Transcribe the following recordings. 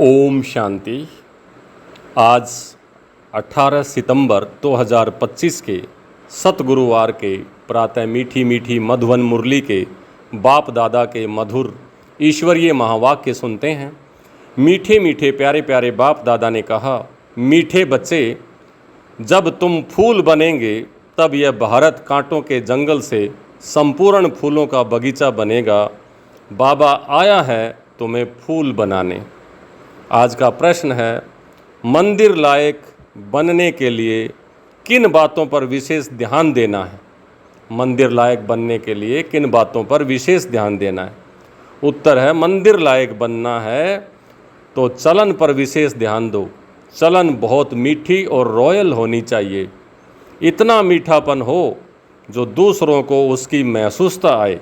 ओम शांति। आज 18 सितंबर 2025 के सतगुरुवार के प्रातः मीठी मीठी मधुवन मुरली के बाप दादा के मधुर ईश्वरीय महावाक्य सुनते हैं। मीठे मीठे प्यारे प्यारे बाप दादा ने कहा, मीठे बच्चे, जब तुम फूल बनेंगे तब यह भारत कांटों के जंगल से संपूर्ण फूलों का बगीचा बनेगा। बाबा आया है तुम्हें फूल बनाने। आज का प्रश्न है, मंदिर लायक बनने के लिए किन बातों पर विशेष ध्यान देना है? मंदिर लायक बनने के लिए किन बातों पर विशेष ध्यान देना है? उत्तर है, मंदिर लायक बनना है तो चलन पर विशेष ध्यान दो। चलन बहुत मीठी और रॉयल होनी चाहिए। इतना मीठापन हो जो दूसरों को उसकी महसूसता आए।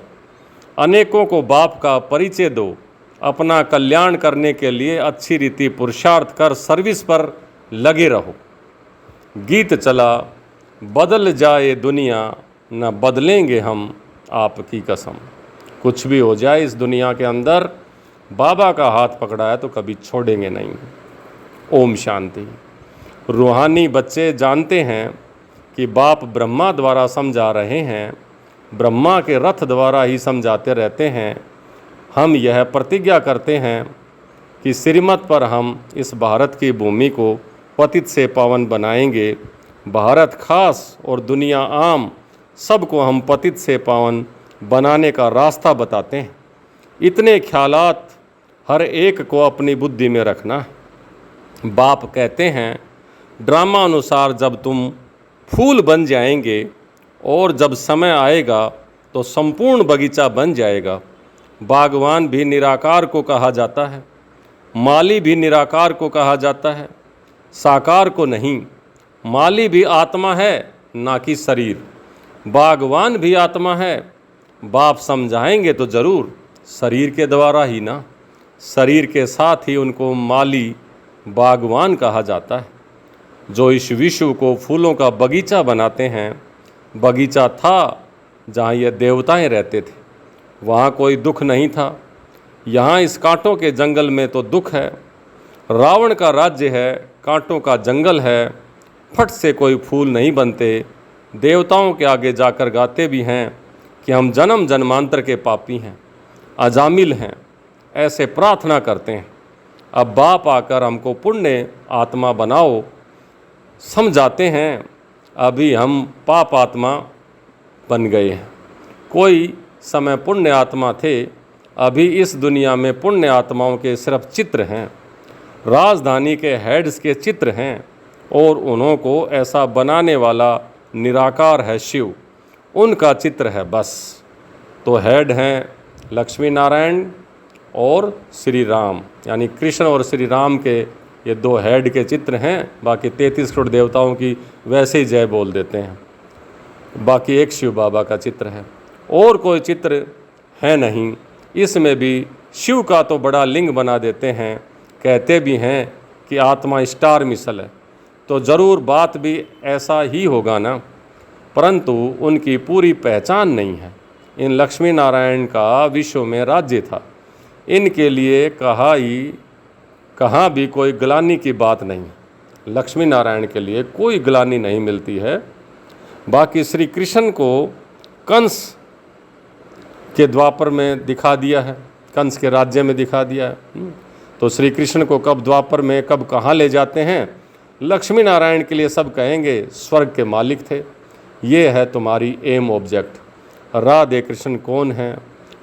अनेकों को बाप का परिचय दो। अपना कल्याण करने के लिए अच्छी रीति पुरुषार्थ कर सर्विस पर लगे रहो। गीत चला, बदल जाए दुनिया न बदलेंगे हम आपकी कसम। कुछ भी हो जाए इस दुनिया के अंदर, बाबा का हाथ पकड़ा है तो कभी छोड़ेंगे नहीं। ओम शांति। रूहानी बच्चे जानते हैं कि बाप ब्रह्मा द्वारा समझा रहे हैं, ब्रह्मा के रथ द्वारा ही समझाते रहते हैं। हम यह प्रतिज्ञा करते हैं कि श्रीमत पर हम इस भारत की भूमि को पतित से पावन बनाएंगे। भारत खास और दुनिया आम सबको हम पतित से पावन बनाने का रास्ता बताते हैं। इतने ख्यालात हर एक को अपनी बुद्धि में रखना। बाप कहते हैं, ड्रामा अनुसार जब तुम फूल बन जाएंगे और जब समय आएगा तो संपूर्ण बगीचा बन जाएगा। बागवान भी निराकार को कहा जाता है, माली भी निराकार को कहा जाता है, साकार को नहीं। माली भी आत्मा है, ना कि शरीर। बागवान भी आत्मा है। बाप समझाएंगे तो ज़रूर, शरीर के द्वारा ही ना। शरीर के साथ ही उनको माली बागवान कहा जाता है। जो इस विश्व को फूलों का बगीचा बनाते हैं। बगीचा था जहाँ ये देवताएं रहते थे, वहाँ कोई दुख नहीं था। यहाँ इस कांटों के जंगल में तो दुख है। रावण का राज्य है, कांटों का जंगल है। फट से कोई फूल नहीं बनते। देवताओं के आगे जाकर गाते भी हैं कि हम जन्म जन्मांतर के पापी हैं, अजामिल हैं, ऐसे प्रार्थना करते हैं। अब बाप आकर हमको पुण्य आत्मा बनाओ समझाते हैं। अभी हम पाप आत्मा बन गए हैं। कोई समय पुण्य आत्मा थे, अभी इस दुनिया में पुण्य आत्माओं के सिर्फ चित्र हैं। राजधानी के हेड्स के चित्र हैं और उन्हों को ऐसा बनाने वाला निराकार है शिव, उनका चित्र है बस। तो हेड हैं लक्ष्मी नारायण और श्री राम, यानी कृष्ण और श्री राम के ये दो हेड के चित्र हैं। बाकी 33 करोड़ देवताओं की वैसे ही जय बोल देते हैं। बाकी एक शिव बाबा का चित्र है और कोई चित्र है नहीं। इसमें भी शिव का तो बड़ा लिंग बना देते हैं। कहते भी हैं कि आत्मा स्टार मिसल है, तो ज़रूर बात भी ऐसा ही होगा ना। परंतु उनकी पूरी पहचान नहीं है। इन लक्ष्मी नारायण का विश्व में राज्य था। इनके लिए कहाँ भी कोई ग्लानि की बात नहीं। लक्ष्मी नारायण के लिए कोई ग्लानि नहीं मिलती है। बाकी श्री कृष्ण को कंस के द्वापर में दिखा दिया है, कंस के राज्य में दिखा दिया है। तो श्री कृष्ण को कब द्वापर में कब कहाँ ले जाते हैं, लक्ष्मी नारायण के लिए सब कहेंगे स्वर्ग के मालिक थे। ये है तुम्हारी एम ऑब्जेक्ट। राधे कृष्ण कौन है?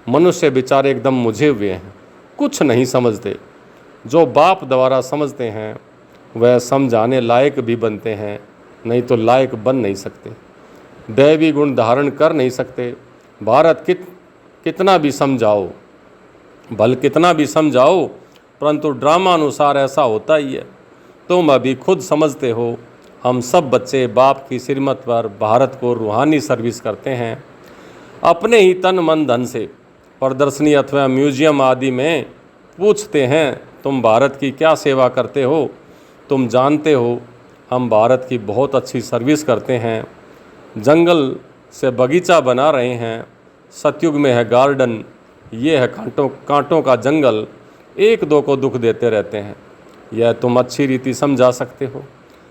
मनुष्य बेचारे एकदम मुझे हुए हैं, कुछ नहीं समझते। जो बाप द्वारा समझते हैं वह समझाने लायक भी बनते हैं, नहीं तो लायक बन नहीं सकते। दैवी गुण धारण कर नहीं सकते। भारत कितना भी समझाओ, भल कितना भी समझाओ, परंतु ड्रामा अनुसार ऐसा होता ही है। तुम अभी खुद समझते हो। हम सब बच्चे बाप की श्रीमत पर भारत को रूहानी सर्विस करते हैं। अपने ही तन मन धन से प्रदर्शनी अथवा म्यूजियम आदि में पूछते हैं, तुम भारत की क्या सेवा करते हो? तुम जानते हो हम भारत की बहुत अच्छी सर्विस करते हैं। जंगल से बगीचा बना रहे हैं। सतयुग में है गार्डन, ये है कांटों का जंगल। एक दो को दुख देते रहते हैं। यह तुम अच्छी रीति समझा सकते हो।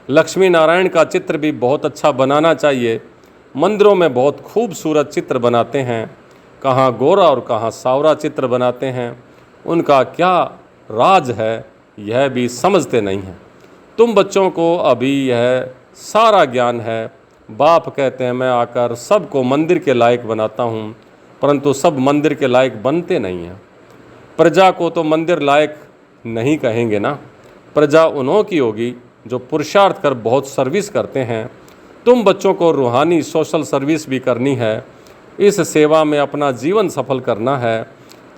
लक्ष्मी नारायण का चित्र भी बहुत अच्छा बनाना चाहिए। मंदिरों में बहुत खूबसूरत चित्र बनाते हैं, कहाँ गोरा और कहाँ सावरा चित्र बनाते हैं। उनका क्या राज है यह भी समझते नहीं हैं। तुम बच्चों को अभी यह सारा ज्ञान है। बाप कहते हैं मैं आकर सबको मंदिर के लायक बनाता हूँ, परंतु सब मंदिर के लायक बनते नहीं हैं। प्रजा को तो मंदिर लायक नहीं कहेंगे ना। प्रजा उन्हों की होगी जो पुरुषार्थ कर बहुत सर्विस करते हैं। तुम बच्चों को रूहानी सोशल सर्विस भी करनी है। इस सेवा में अपना जीवन सफल करना है।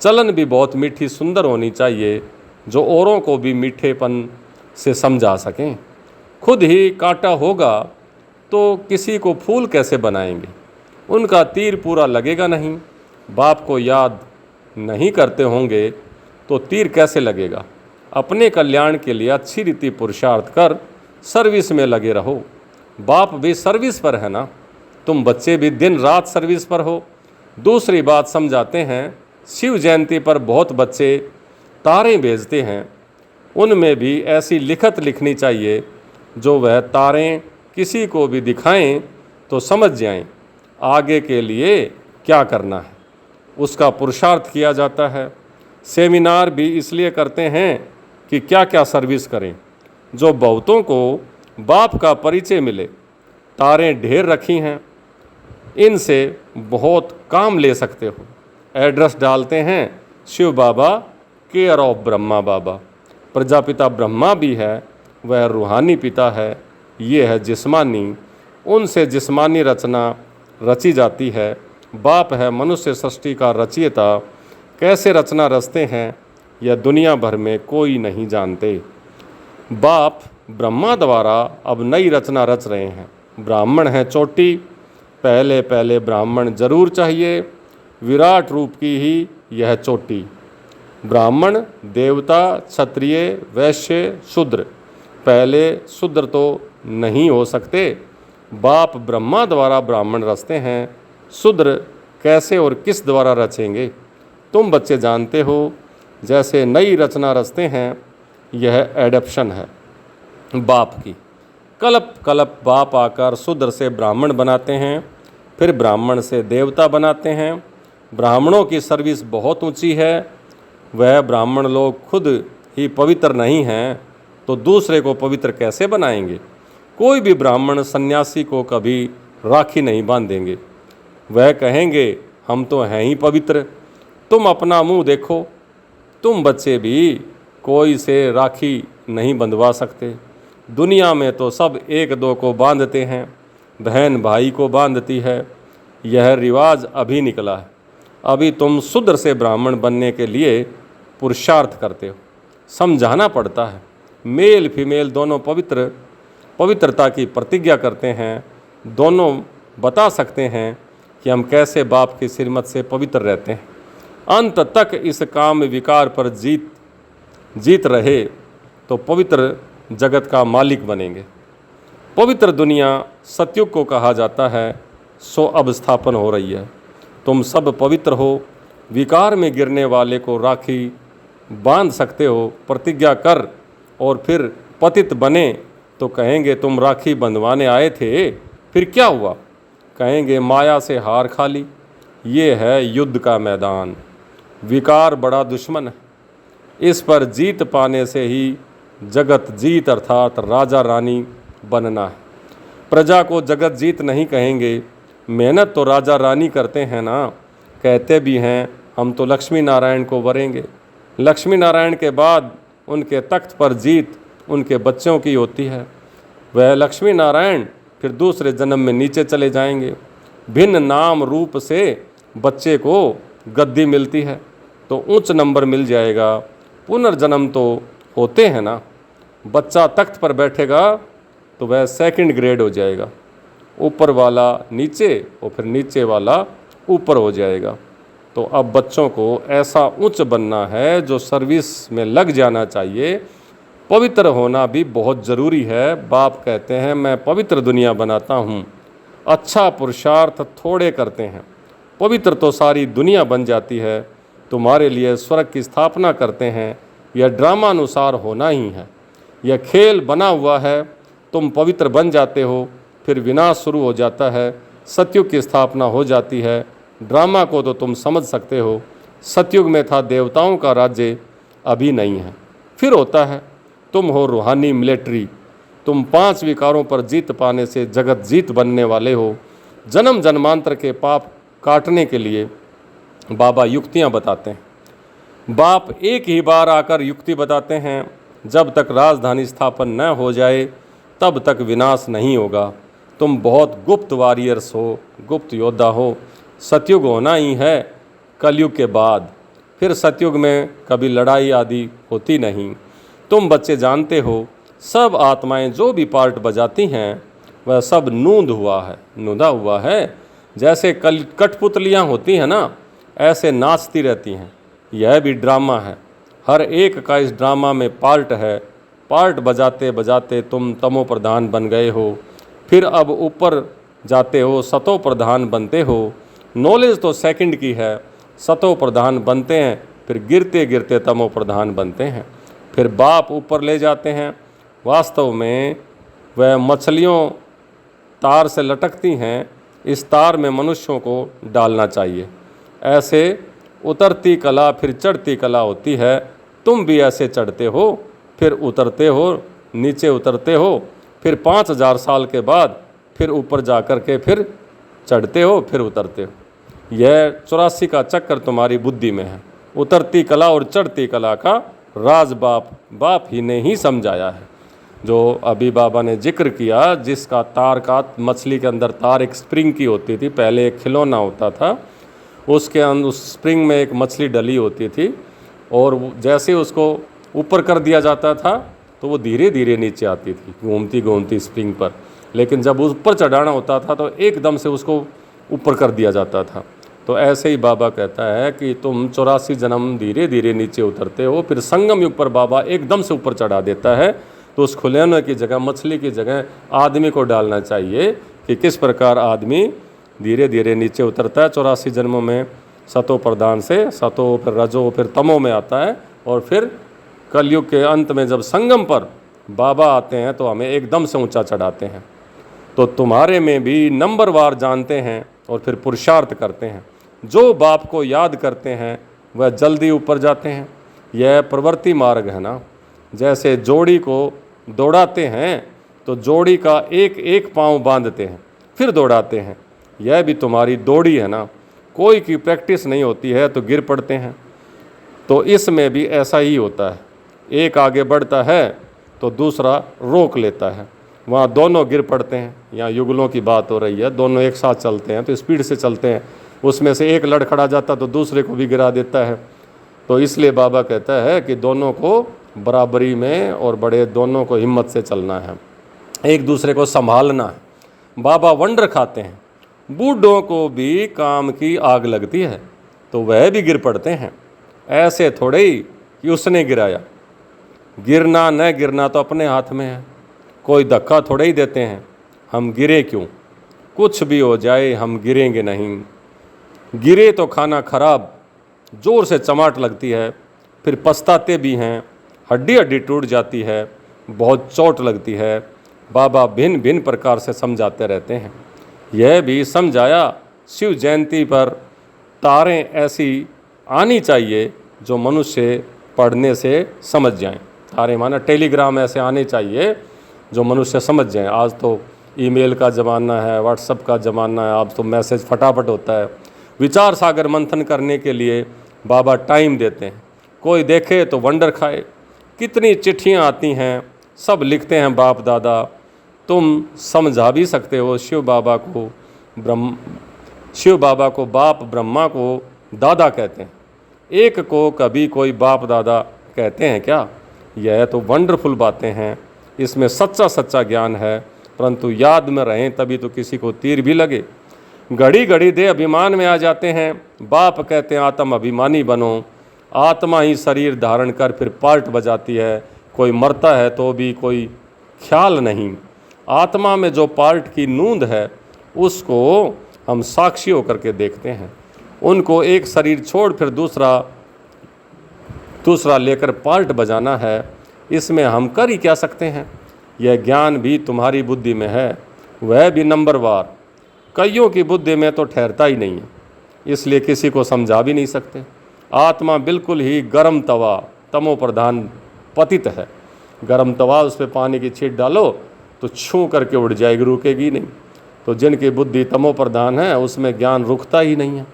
चलन भी बहुत मीठी सुंदर होनी चाहिए, जो औरों को भी मीठेपन से समझा सकें। खुद ही कांटा होगा तो किसी को फूल कैसे बनाएंगे? उनका तीर पूरा लगेगा नहीं। बाप को याद नहीं करते होंगे तो तीर कैसे लगेगा? अपने कल्याण के लिए अच्छी रीति पुरुषार्थ कर सर्विस में लगे रहो। बाप भी सर्विस पर है ना, तुम बच्चे भी दिन रात सर्विस पर हो। दूसरी बात समझाते हैं, शिव जयंती पर बहुत बच्चे तारें भेजते हैं। उनमें भी ऐसी लिखत लिखनी चाहिए जो वह तारें किसी को भी दिखाएं तो समझ जाएं आगे के लिए क्या करना है। उसका पुरुषार्थ किया जाता है। सेमिनार भी इसलिए करते हैं कि क्या क्या सर्विस करें, जो बहुतों को बाप का परिचय मिले। तारें ढेर रखी हैं, इनसे बहुत काम ले सकते हो। एड्रेस डालते हैं शिव बाबा, केयर ऑफ ब्रह्मा बाबा। प्रजापिता ब्रह्मा भी है, वह रूहानी पिता है, ये है जिस्मानी। उनसे जिस्मानी रचना रची जाती है। बाप है मनुष्य सृष्टि का रचयिता। कैसे रचना रचते हैं यह दुनिया भर में कोई नहीं जानते। बाप ब्रह्मा द्वारा अब नई रचना रच रहे हैं। ब्राह्मण है चोटी, पहले पहले ब्राह्मण जरूर चाहिए। विराट रूप की ही यह चोटी। ब्राह्मण, देवता, क्षत्रिय, वैश्य, शूद्र। पहले शूद्र तो नहीं हो सकते। बाप ब्रह्मा द्वारा ब्राह्मण रचते हैं, शूद्र कैसे और किस द्वारा रचेंगे? तुम बच्चे जानते हो, जैसे नई रचना रचते हैं, यह एडप्शन है बाप की। कल्प कल्प बाप आकर शूद्र से ब्राह्मण बनाते हैं, फिर ब्राह्मण से देवता बनाते हैं। ब्राह्मणों की सर्विस बहुत ऊंची है। वह ब्राह्मण लोग खुद ही पवित्र नहीं हैं तो दूसरे को पवित्र कैसे बनाएंगे? कोई भी ब्राह्मण सन्यासी को कभी राखी नहीं बांधेंगे। वह कहेंगे हम तो हैं ही पवित्र। तुम अपना मुंह देखो। तुम बच्चे भी कोई से राखी नहीं बंधवा सकते। दुनिया में तो सब एक दो को बांधते हैं, बहन भाई को बांधती है। यह रिवाज अभी निकला है। अभी तुम शूद्र से ब्राह्मण बनने के लिए पुरुषार्थ करते हो। समझाना पड़ता है। मेल फीमेल दोनों पवित्रता की प्रतिज्ञा करते हैं। दोनों बता सकते हैं कि हम कैसे बाप की श्रीमत से पवित्र रहते हैं। अंत तक इस काम विकार पर जीत रहे तो पवित्र जगत का मालिक बनेंगे। पवित्र दुनिया सतयुग को कहा जाता है, सो अब स्थापन हो रही है। तुम सब पवित्र हो। विकार में गिरने वाले को राखी बांध सकते हो। प्रतिज्ञा कर और फिर पतित बने तो कहेंगे तुम राखी बंधवाने आए थे, फिर क्या हुआ? कहेंगे माया से हार खा ली। ये है युद्ध का मैदान। विकार बड़ा दुश्मन है। इस पर जीत पाने से ही जगत जीत अर्थात राजा रानी बनना है। प्रजा को जगत जीत नहीं कहेंगे। मेहनत तो राजा रानी करते हैं ना। कहते भी हैं हम तो लक्ष्मी नारायण को वरेंगे। लक्ष्मी नारायण के बाद उनके तख्त पर जीत उनके बच्चों की होती है। वह लक्ष्मी नारायण फिर दूसरे जन्म में नीचे चले जाएंगे। भिन्न नाम रूप से बच्चे को गद्दी मिलती है तो उच्च नंबर मिल जाएगा। पुनर्जन्म तो होते हैं ना। बच्चा तख्त पर बैठेगा तो वह सेकंड ग्रेड हो जाएगा। ऊपर वाला नीचे और फिर नीचे वाला ऊपर हो जाएगा। तो अब बच्चों को ऐसा उच्च बनना है जो सर्विस में लग जाना चाहिए। पवित्र होना भी बहुत ज़रूरी है। बाप कहते हैं मैं पवित्र दुनिया बनाता हूँ। अच्छा पुरुषार्थ थोड़े करते हैं, पवित्र तो सारी दुनिया बन जाती है। तुम्हारे लिए स्वर्ग की स्थापना करते हैं। यह ड्रामानुसार होना ही है। यह खेल बना हुआ है। तुम पवित्र बन जाते हो, फिर विनाश शुरू हो जाता है, सतयुग की स्थापना हो जाती है। ड्रामा को तो तुम समझ सकते हो। सतयुग में था देवताओं का राज्य, अभी नहीं है, फिर होता है। तुम हो रूहानी मिलिट्री। तुम 5 विकारों पर जीत पाने से जगत जीत बनने वाले हो। जन्म जन्मांतर के पाप काटने के लिए बाबा युक्तियाँ बताते हैं। बाप एक ही बार आकर युक्ति बताते हैं, जब तक राजधानी स्थापन न हो जाए तब तक विनाश नहीं होगा। तुम बहुत गुप्त वॉरियर्स हो, गुप्त योद्धा हो। सतयुग होना ही है कलयुग के बाद, फिर सतयुग में कभी लड़ाई आदि होती नहीं। तुम बच्चे जानते हो, सब आत्माएं जो भी पार्ट बजाती हैं वह सब नूंदा हुआ है। जैसे कठपुतलियाँ होती हैं ना, ऐसे नाचती रहती हैं। यह भी ड्रामा है। हर एक का इस ड्रामा में पार्ट है। पार्ट बजाते बजाते तुम तमो प्रधान बन गए हो, फिर अब ऊपर जाते हो, सतो प्रधान बनते हो। नॉलेज तो सेकंड की है। सतो प्रधान बनते हैं, फिर गिरते गिरते तमो प्रधान बनते हैं, फिर बाप ऊपर ले जाते हैं। वास्तव में वह मछलियों तार से लटकती हैं, इस तार में मनुष्यों को डालना चाहिए। ऐसे उतरती कला फिर चढ़ती कला होती है। तुम भी ऐसे चढ़ते हो, फिर उतरते हो, नीचे उतरते हो, फिर 5000 साल के बाद फिर ऊपर जा कर के फिर चढ़ते हो, फिर उतरते हो। यह 84 का चक्कर तुम्हारी बुद्धि में है। उतरती कला और चढ़ती कला का राज बाप ही ने ही समझाया है। जो अभी बाबा ने जिक्र किया, जिसका तार का मछली के अंदर तार एक स्प्रिंग की होती थी, पहले एक खिलौना होता था, उसके अंदर उस स्प्रिंग में एक मछली डली होती थी, और जैसे उसको ऊपर कर दिया जाता था तो वो धीरे धीरे नीचे आती थी, घूमती घूमती स्प्रिंग पर। लेकिन जब ऊपर चढ़ाना होता था तो एकदम से उसको ऊपर कर दिया जाता था। तो ऐसे ही बाबा कहता है कि तुम 84 जन्म धीरे धीरे नीचे उतरते हो, फिर संगम युग पर बाबा एकदम से ऊपर चढ़ा देता है। तो उस खिलौने की जगह, मछली की जगह आदमी को डालना चाहिए कि किस प्रकार आदमी धीरे धीरे नीचे उतरता है 84 जन्मों में। सतो प्रधान से सतो, फिर रजो, फिर तमो में आता है, और फिर कलयुग के अंत में जब संगम पर बाबा आते हैं तो हमें एकदम से ऊंचा चढ़ाते हैं। तो तुम्हारे में भी नंबरवार जानते हैं और फिर पुरुषार्थ करते हैं। जो बाप को याद करते हैं वह जल्दी ऊपर जाते हैं। यह प्रवृत्ति मार्ग है ना। जैसे जोड़ी को दौड़ाते हैं तो जोड़ी का एक एक पाँव बांधते हैं, फिर दौड़ाते हैं। यह भी तुम्हारी दौड़ी है ना। कोई की प्रैक्टिस नहीं होती है तो गिर पड़ते हैं। तो इसमें भी ऐसा ही होता है। एक आगे बढ़ता है तो दूसरा रोक लेता है, वहाँ दोनों गिर पड़ते हैं। यहाँ युगलों की बात हो रही है, दोनों एक साथ चलते हैं तो स्पीड से चलते हैं, उसमें से एक लड़खड़ा जाता तो दूसरे को भी गिरा देता है। तो इसलिए बाबा कहता है कि दोनों को बराबरी में और बड़े दोनों को हिम्मत से चलना है, एक दूसरे को संभालना है। बाबा वंडर खाते हैं। बूढ़ों को भी काम की आग लगती है तो वह भी गिर पड़ते हैं। ऐसे थोड़े ही कि उसने गिराया। गिरना न गिरना तो अपने हाथ में है। कोई धक्का थोड़े ही देते हैं। हम गिरे क्यों? कुछ भी हो जाए हम गिरेंगे नहीं। गिरे तो खाना खराब, ज़ोर से चमाट लगती है, फिर पछताते भी हैं, हड्डी हड्डी टूट जाती है, बहुत चोट लगती है। बाबा भिन्न भिन्न प्रकार से समझाते रहते हैं। यह भी समझाया, शिव जयंती पर तारें ऐसी आनी चाहिए जो मनुष्य पढ़ने से समझ जाएं। तारे माना टेलीग्राम ऐसे आने चाहिए जो मनुष्य समझ जाएं। आज तो ईमेल का ज़माना है, व्हाट्सएप का ज़माना है, आज तो मैसेज फटाफट होता है। विचार सागर मंथन करने के लिए बाबा टाइम देते हैं। कोई देखे तो वंडर खाए। कितनी चिट्ठियाँ आती हैं, सब लिखते हैं बाप दादा। तुम समझा भी सकते हो शिव बाबा को बाप, ब्रह्मा को दादा कहते हैं। एक को कभी कोई बाप दादा कहते हैं क्या? यह तो वंडरफुल बातें हैं, इसमें सच्चा सच्चा ज्ञान है, परंतु याद में रहें तभी तो किसी को तीर भी लगे। घड़ी घड़ी दे अभिमान में आ जाते हैं। बाप कहते हैं आत्म अभिमानी बनो। आत्मा ही शरीर धारण कर फिर पार्ट बजाती है। कोई मरता है तो भी कोई ख्याल नहीं। आत्मा में जो पार्ट की नूंद है उसको हम साक्षी होकर के देखते हैं। उनको एक शरीर छोड़ फिर दूसरा दूसरा लेकर पार्ट बजाना है, इसमें हम कर ही क्या सकते हैं। यह ज्ञान भी तुम्हारी बुद्धि में है, वह भी नंबरवार। कईयों की बुद्धि में तो ठहरता ही नहीं है, इसलिए किसी को समझा भी नहीं सकते। आत्मा बिल्कुल ही गर्म तवा, तमो प्रधान पतित है। गर्म तवा, उस पर पानी की छींट डालो तो छू करके उड़ जाएगी, रुकेगी नहीं। तो जिनकी बुद्धि तमो प्रधान है उसमें ज्ञान रुकता ही नहीं है।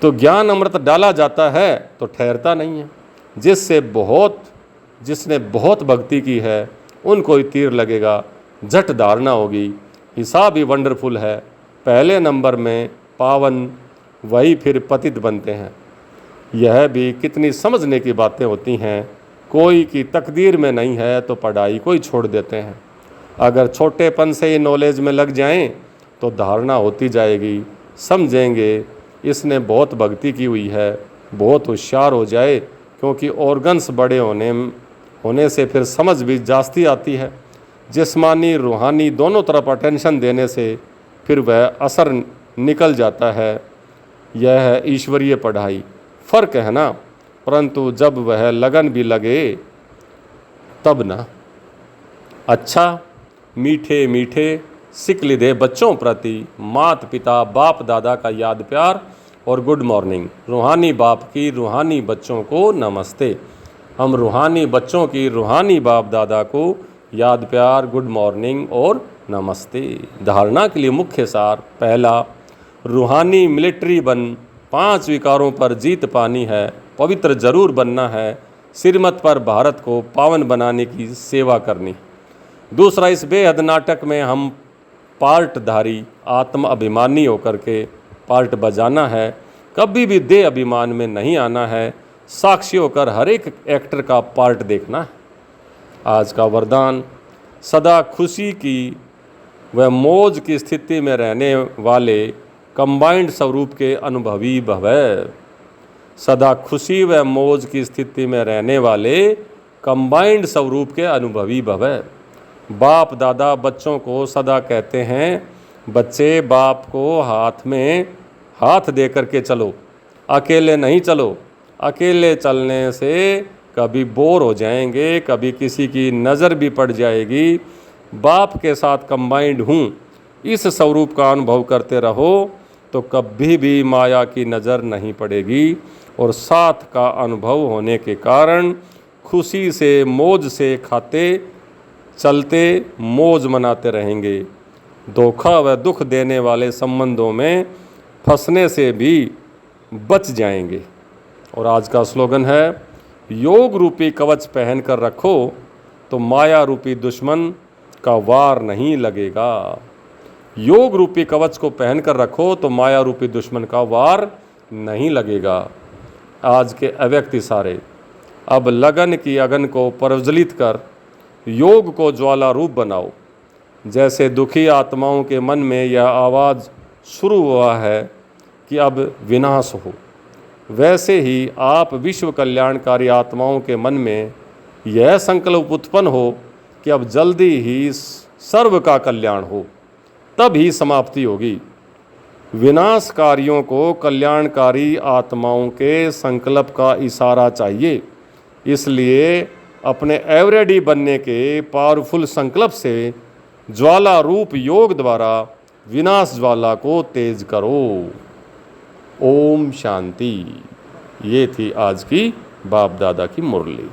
तो ज्ञान अमृत डाला जाता है तो ठहरता नहीं है। जिसने बहुत भक्ति की है उनको ही तीर लगेगा, झट धारणा होगी। हिसाब ही वंडरफुल है, पहले नंबर में पावन, वही फिर पतित बनते हैं। यह भी कितनी समझने की बातें होती हैं। कोई की तकदीर में नहीं है तो पढ़ाई को ही छोड़ देते हैं। अगर छोटेपन से ही नॉलेज में लग जाएं तो धारणा होती जाएगी, समझेंगे इसने बहुत भक्ति की हुई है, बहुत होशियार हो जाए, क्योंकि ऑर्गन्स बड़े होने से फिर समझ भी जास्ती आती है। जिस्मानी रूहानी दोनों तरफ अटेंशन देने से फिर वह असर निकल जाता है। यह है ईश्वरीय पढ़ाई। फ़र्क है ना, परंतु जब वह लगन भी लगे तब ना। अच्छा, मीठे मीठे सिकलिदे बच्चों प्रति माता पिता बाप दादा का याद प्यार और गुड मॉर्निंग। रूहानी बाप की रूहानी बच्चों को नमस्ते। हम रूहानी बच्चों की रूहानी बाप दादा को याद प्यार, गुड मॉर्निंग और नमस्ते। धारणा के लिए मुख्य सार, पहला, रूहानी मिलिट्री बन 5 विकारों पर जीत पानी है, पवित्र जरूर बनना है, श्रीमत पर भारत को पावन बनाने की सेवा करनी। दूसरा, इस बेहद नाटक में हम पार्टधारी आत्म अभिमानी होकर के पार्ट बजाना है, कभी भी देह अभिमान में नहीं आना है, साक्षी होकर हर एक एक्टर का पार्ट देखना है। आज का वरदान, सदा खुशी की व मौज की स्थिति में रहने वाले कंबाइंड स्वरूप के अनुभवी भवै। सदा खुशी व मौज की स्थिति में रहने वाले कंबाइंड स्वरूप के अनुभवी भवै। बाप दादा बच्चों को सदा कहते हैं, बच्चे बाप को हाथ में हाथ दे करके चलो, अकेले नहीं चलो। अकेले चलने से कभी बोर हो जाएंगे, कभी किसी की नज़र भी पड़ जाएगी। बाप के साथ कंबाइंड हूँ, इस स्वरूप का अनुभव करते रहो तो कभी भी माया की नज़र नहीं पड़ेगी। और साथ का अनुभव होने के कारण खुशी से मौज से खाते चलते मौज मनाते रहेंगे। धोखा व दुख देने वाले संबंधों में फंसने से भी बच जाएंगे। और आज का स्लोगन है, योग रूपी कवच पहन कर रखो तो माया रूपी दुश्मन का वार नहीं लगेगा। योग रूपी कवच को पहन कर रखो तो माया रूपी दुश्मन का वार नहीं लगेगा। आज के अव्यक्त इशारे, अब लगन की अगन को प्रज्वलित कर योग को ज्वाला रूप बनाओ। जैसे दुखी आत्माओं के मन में यह आवाज़ शुरू हुआ है कि अब विनाश हो, वैसे ही आप विश्व कल्याणकारी आत्माओं के मन में यह संकल्प उत्पन्न हो कि अब जल्दी ही सर्व का कल्याण हो, तब ही समाप्ति होगी। विनाशकारियों को कल्याणकारी आत्माओं के संकल्प का इशारा चाहिए। इसलिए अपने एवरेडी बनने के पावरफुल संकल्प से ज्वाला रूप योग द्वारा विनाश ज्वाला को तेज करो। ओम शांति। ये थी आज की बाप दादा की मुरली।